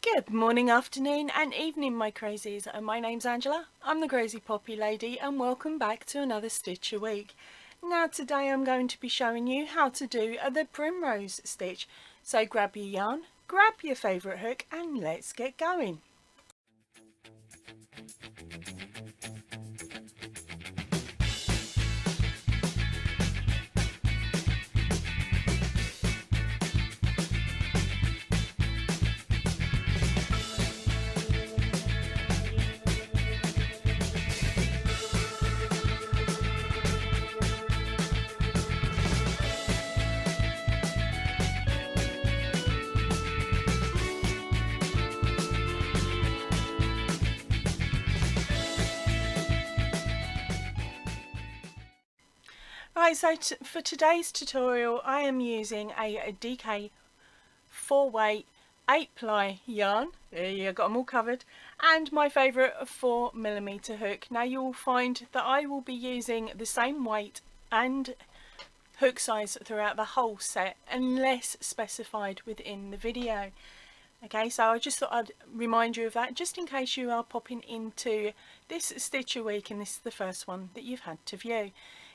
Good morning, afternoon and evening, my crazies. My name's Angela, I'm the Crazy Poppy Lady, and welcome back to another Stitch a Week. Now today I'm going to be showing you how to do the Primrose stitch. So grab your yarn, grab your favourite hook and let's get going. Right, so for today's tutorial I am using a DK 4-weight 8-ply yarn. There you got them all covered, and my favourite 4mm hook. Now you'll find that I will be using the same weight and hook size throughout the whole set unless specified within the video. Okay, so I just thought I'd remind you of that just in case you are popping into this Stitch a Week and this is the first one that you've had to view.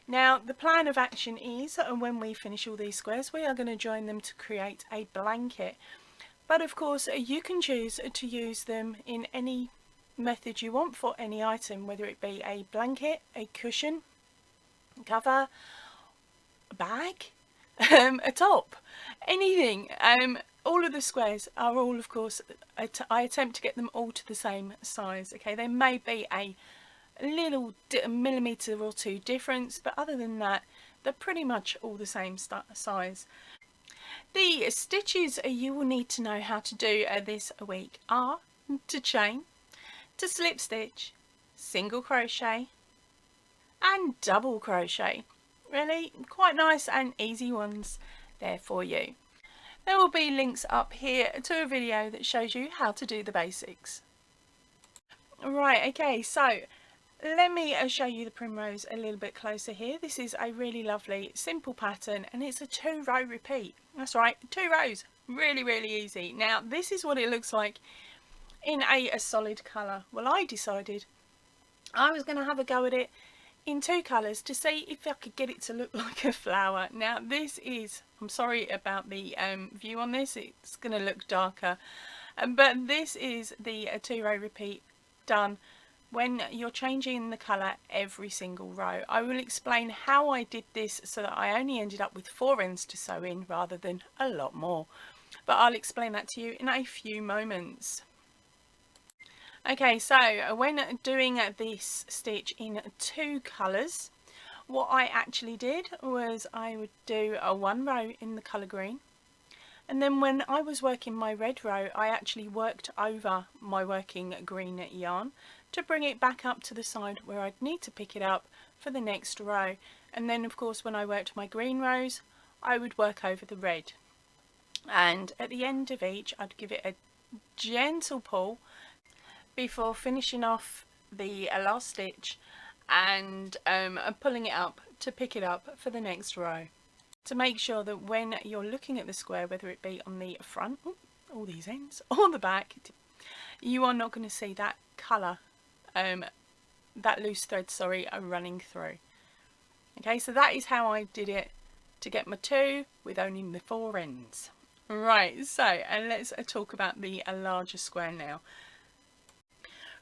Now the plan of action is, when we finish all these squares, we are going to join them to create a blanket. But of course you can choose to use them in any method you want for any item, whether it be a blanket, a cushion, cover, a bag, a top, anything. All of the squares are all, of course, I attempt to get them all to the same size. Okay, there may be a little millimetre or two difference, but other than that they're pretty much all the same size. The stitches you will need to know how to do this week are to chain, to slip stitch, single crochet and double crochet. Really quite nice and easy ones there for you. There will be links up here to a video that shows you how to do the basics. Right, okay, so let me show you the Primrose a little bit closer here. This is a really lovely simple pattern and it's a 2-row repeat. That's right, 2 rows. Really easy. Now this is what it looks like in a solid colour. Well, I decided I was going to have a go at it in 2 colours to see if I could get it to look like a flower. Now this is, I'm sorry about the view on this, it's going to look darker, but this is the 2-row repeat done when you're changing the colour every single row. I will explain how I did this so that I only ended up with 4 ends to sew in rather than a lot more, but I'll explain that to you in a few moments. Okay, so when doing this stitch in 2 colours, what I actually did was I would do a 1 row in the colour green, and then when I was working my red row I actually worked over my working green yarn to bring it back up to the side where I'd need to pick it up for the next row. And then of course when I worked my green rows I would work over the red, and at the end of each I'd give it a gentle pull before finishing off the last stitch and pulling it up to pick it up for the next row, to make sure that when you're looking at the square, whether it be on the front, all these ends, or the back, you are not going to see that colour, that loose thread, sorry, running through. Okay, so that is how I did it to get my 2 with only the 4 ends. Right, so let's talk about the larger square now.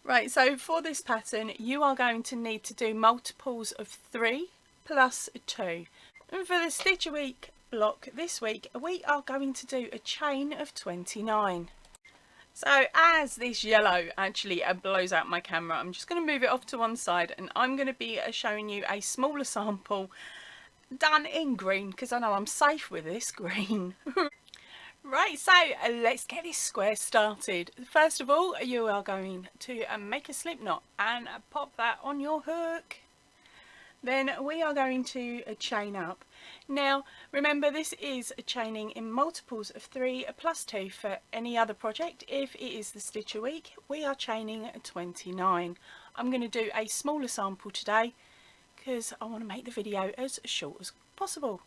Right, so for this pattern you are going to need to do multiples of 3 plus 2. And for the Stitch a Week block this week we are going to do a chain of 29. So as this yellow actually blows out my camera, I'm just going to move it off to one side and I'm going to be showing you a smaller sample done in green because I know I'm safe with this green. Right, so let's get this square started. First of all, you are going to make a slip knot and pop that on your hook. Then we are going to chain up. Now remember, this is chaining in multiples of 3 plus 2 for any other project. If it is the Stitch a Week, we are chaining 29. I'm going to do a smaller sample today because I want to make the video as short as possible.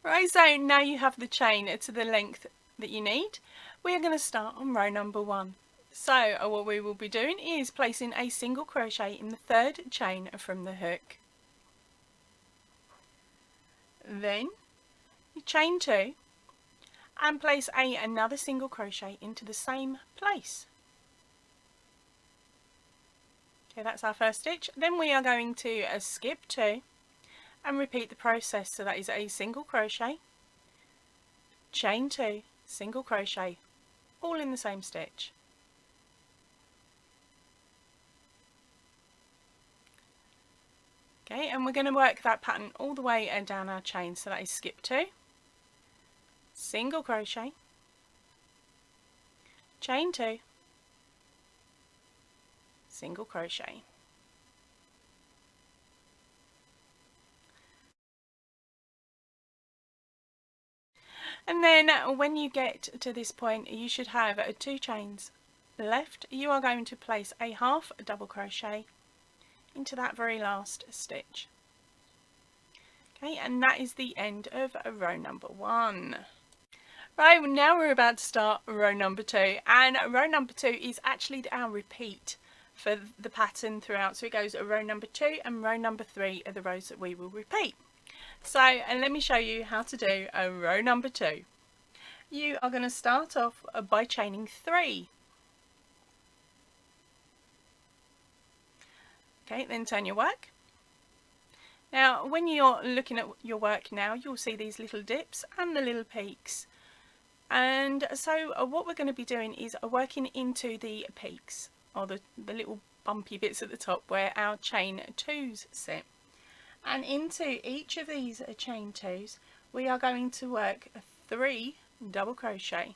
Right, so now you have the chain to the length that you need. We are going to start on row number 1. So what we will be doing is placing a single crochet in the 3rd chain from the hook. Then you chain 2 and place another single crochet into the same place. Okay, that's our first stitch. Then we are going to skip 2 and repeat the process. So that is a single crochet, chain 2, single crochet, all in the same stitch. Okay, and we're going to work that pattern all the way down our chain. So that is skip 2, single crochet, chain 2, single crochet. And then when you get to this point, you should have 2 chains left. You are going to place a half double crochet into that very last stitch. Okay, and that is the end of row number 1. Right, now we're about to start row number 2, and row number 2 is actually our repeat for the pattern throughout. So it goes row number 2 and row number 3 are the rows that we will repeat. So, and let me show you how to do row number 2. You are going to start off by chaining 3. Okay, then turn your work. Now, when you're looking at your work now, you'll see these little dips and the little peaks. And so what we're going to be doing is working into the peaks, or the little bumpy bits at the top where our chain 2s sit. And into each of these chain 2s, we are going to work 3 double crochet.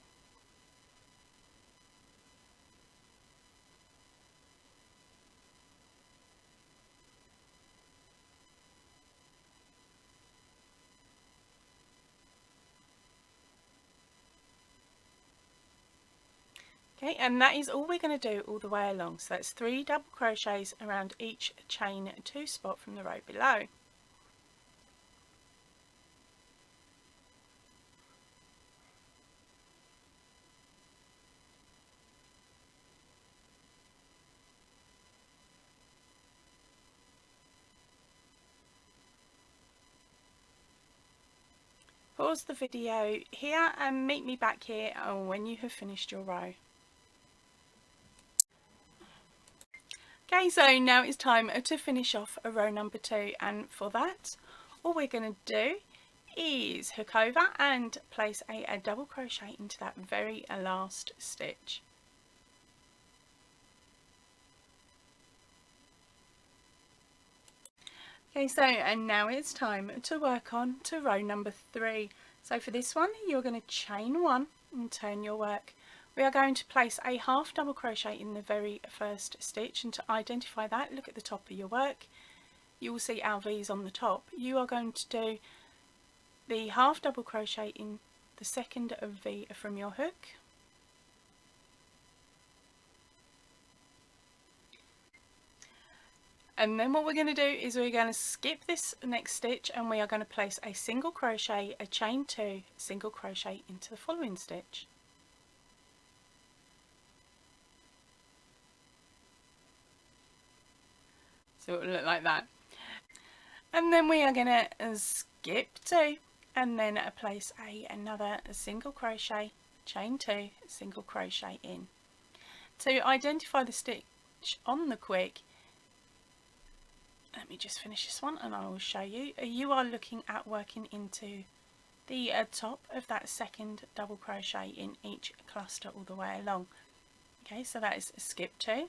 Okay, and that is all we're going to do all the way along. So that's 3 double crochets around each chain 2 spot from the row below. Pause the video here and meet me back here when you have finished your row. Okay, so now it's time to finish off row number 2, and for that all we're going to do is hook over and place a double crochet into that very last stitch. Okay, so and now it's time to work on to row number 3. So for this one, you're going to chain 1 and turn your work. We are going to place a half double crochet in the very first stitch, and to identify that, look at the top of your work. You will see our V's on the top. You are going to do the half double crochet in the second V from your hook. And then what we're going to do is we're going to skip this next stitch, and we are going to place a single crochet, a chain 2, single crochet into the following stitch. So it will look like that. And then we are going to skip 2 and then place another single crochet, chain 2, single crochet in. To identify the stitch on the quick, let me just finish this one and I will show you. You are looking at working into the top of that second double crochet in each cluster all the way along. Okay, so that is skip 2,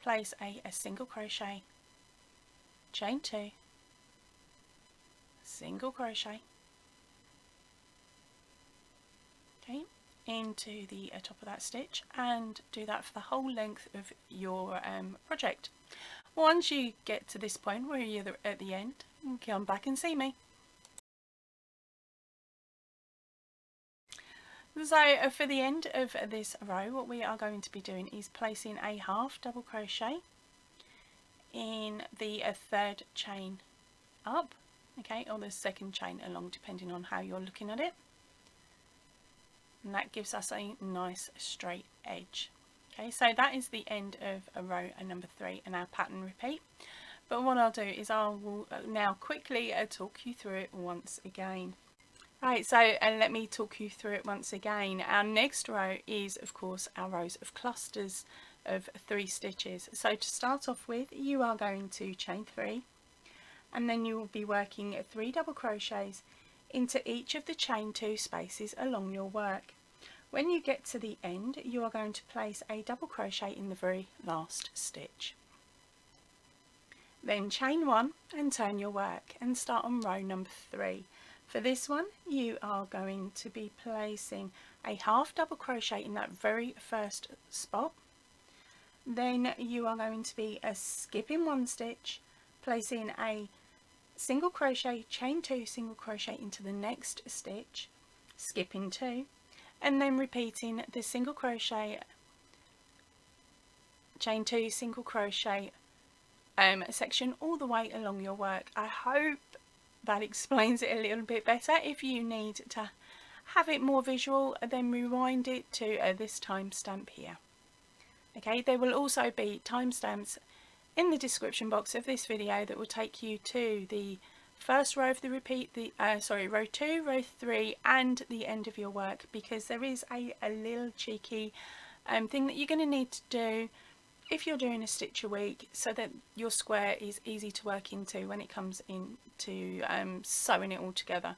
place a single crochet, chain 2, single crochet, okay, into the top of that stitch, and do that for the whole length of your project. Once you get to this point where you're at the end, come back and see me. So for the end of this row, what we are going to be doing is placing a half double crochet in the third chain up, okay, or the second chain along, depending on how you're looking at it. And that gives us a nice straight edge. Okay, so that is the end of a row number 3 and our pattern repeat. But what I'll do is I will now quickly talk you through it once again. Right, so let me talk you through it once again. Our next row is, of course, our rows of clusters of 3 stitches. So to start off with, you are going to chain 3, and then you will be working 3 double crochets into each of the chain 2 spaces along your work. When you get to the end, you are going to place a double crochet in the very last stitch. Then chain 1 and turn your work and start on row number 3. For this one, you are going to be placing a half double crochet in that very first spot. Then you are going to be skipping 1 stitch, placing a single crochet, chain 2, single crochet into the next stitch, skipping 2, and then repeating the single crochet, chain 2, single crochet section all the way along your work. I hope that explains it a little bit better. If you need to have it more visual, then rewind it to this timestamp here. Okay, there will also be timestamps in the description box of this video that will take you to the first row of the repeat, row 2, row 3 and the end of your work, because there is a little cheeky thing that you're going to need to do if you're doing a stitch a week, so that your square is easy to work into when it comes into sewing it all together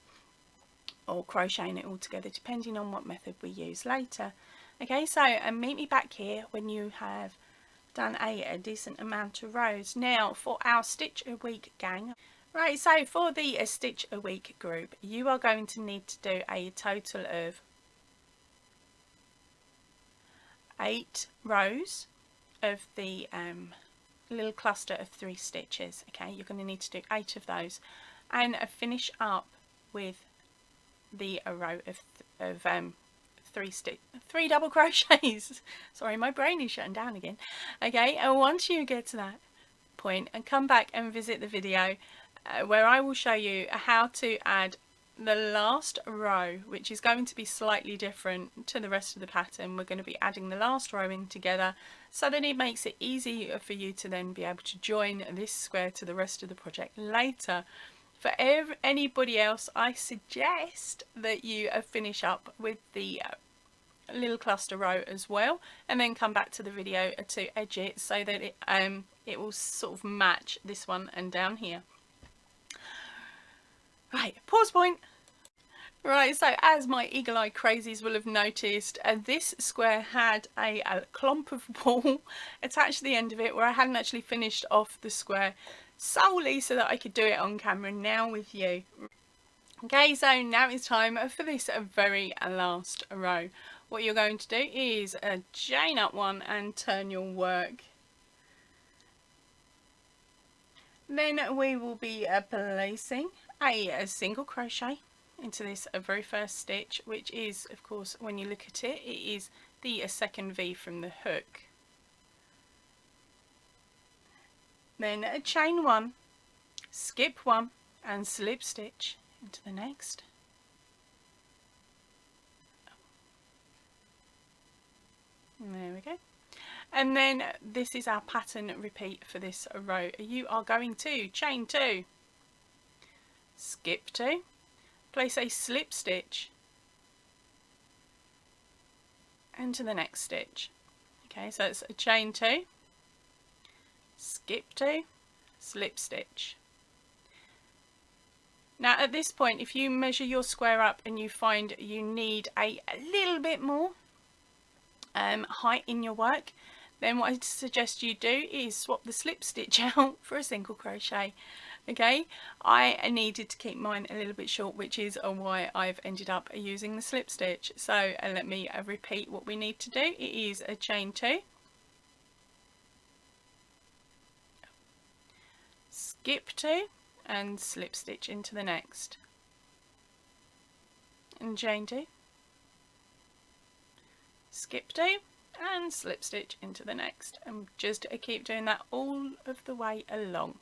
or crocheting it all together, depending on what method we use later. Okay, so meet me back here when you have done a decent amount of rows. Now for our stitch a week gang, right, so for the stitch a week group, you are going to need to do a total of 8 rows of the little cluster of 3 stitches. Okay, you're going to need to do 8 of those and finish up with the row of 3 double crochets. Sorry, my brain is shutting down again. Okay, and once you get to that point, and come back and visit the video where I will show you how to add the last row, which is going to be slightly different to the rest of the pattern. We're going to be adding the last row in together so that it makes it easy for you to then be able to join this square to the rest of the project later. For anybody else, I suggest that you finish up with the little cluster row as well, and then come back to the video to edge it so that it will sort of match this one and down here. Right, pause point. Right, so as my eagle-eye crazies will have noticed, this square had a clump of wool attached to the end of it where I hadn't actually finished off the square, solely so that I could do it on camera now with you. Okay, so now it's time for this very last row. What you're going to do is chain up 1 and turn your work. Then we will be placing a single crochet into this very first stitch, which is, of course, when you look at it, it is the second V from the hook. Then chain 1, skip 1 and slip stitch into the next. There we go. And then this is our pattern repeat for this row. You are going to chain 2, skip 2, place a slip stitch into the next stitch. Okay, so it's a chain 2, skip 2, slip stitch. Now at this point, if you measure your square up and you find you need a little bit more height in your work, then what I suggest you do is swap the slip stitch out for a single crochet. Okay, I needed to keep mine a little bit short, which is why I've ended up using the slip stitch. So let me repeat what we need to do. It is a chain 2, skip 2 and slip stitch into the next, and chain 2, skip 2 and slip stitch into the next, and just keep doing that all of the way along.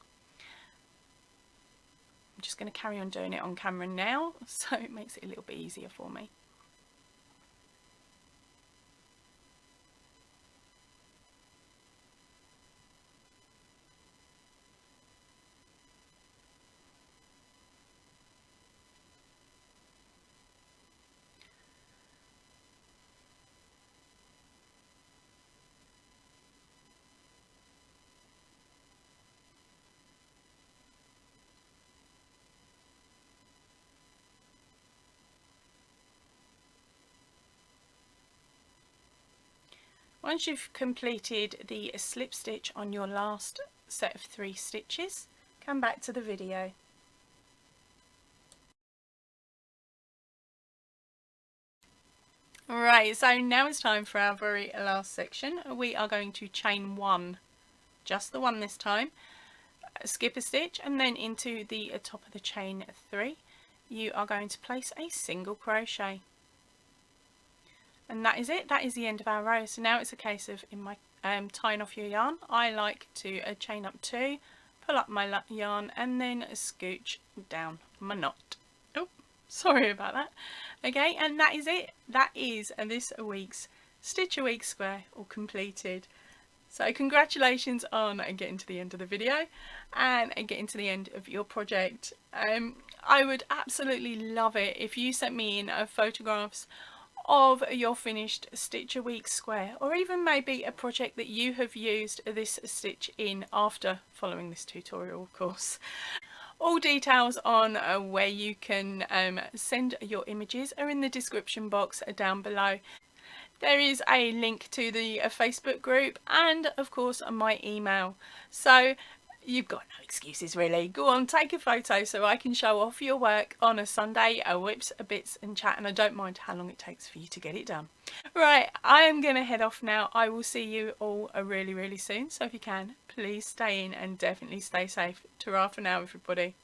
just going to carry on doing it on camera now, so it makes it a little bit easier for me. Once you've completed the slip stitch on your last set of 3 stitches, come back to the video. Right, so now it's time for our very last section. We are going to chain 1, just the 1 this time, skip a stitch, and then into the top of the chain 3 you are going to place a single crochet. And that is it, that is the end of our row. So now it's a case of, in my tying off your yarn, I like to chain up 2, pull up my yarn, and then scooch down my knot. Oh, sorry about that. Okay, and that is it. That is this week's Stitch a Week square all completed. So congratulations on getting to the end of the video and getting to the end of your project. I would absolutely love it if you sent me in photographs of your finished Stitch a Week square, or even maybe a project that you have used this stitch in after following this tutorial, of course. All details on where you can send your images are in the description box down below. There is a link to the Facebook group and of course my email, so you've got no excuses really. Go on, take a photo so I can show off your work on a Sunday, whips, bits and chat, and I don't mind how long it takes for you to get it done. Right, I am going to head off now. I will see you all really soon, so if you can, please stay in and definitely stay safe. Ta-ra for now, everybody.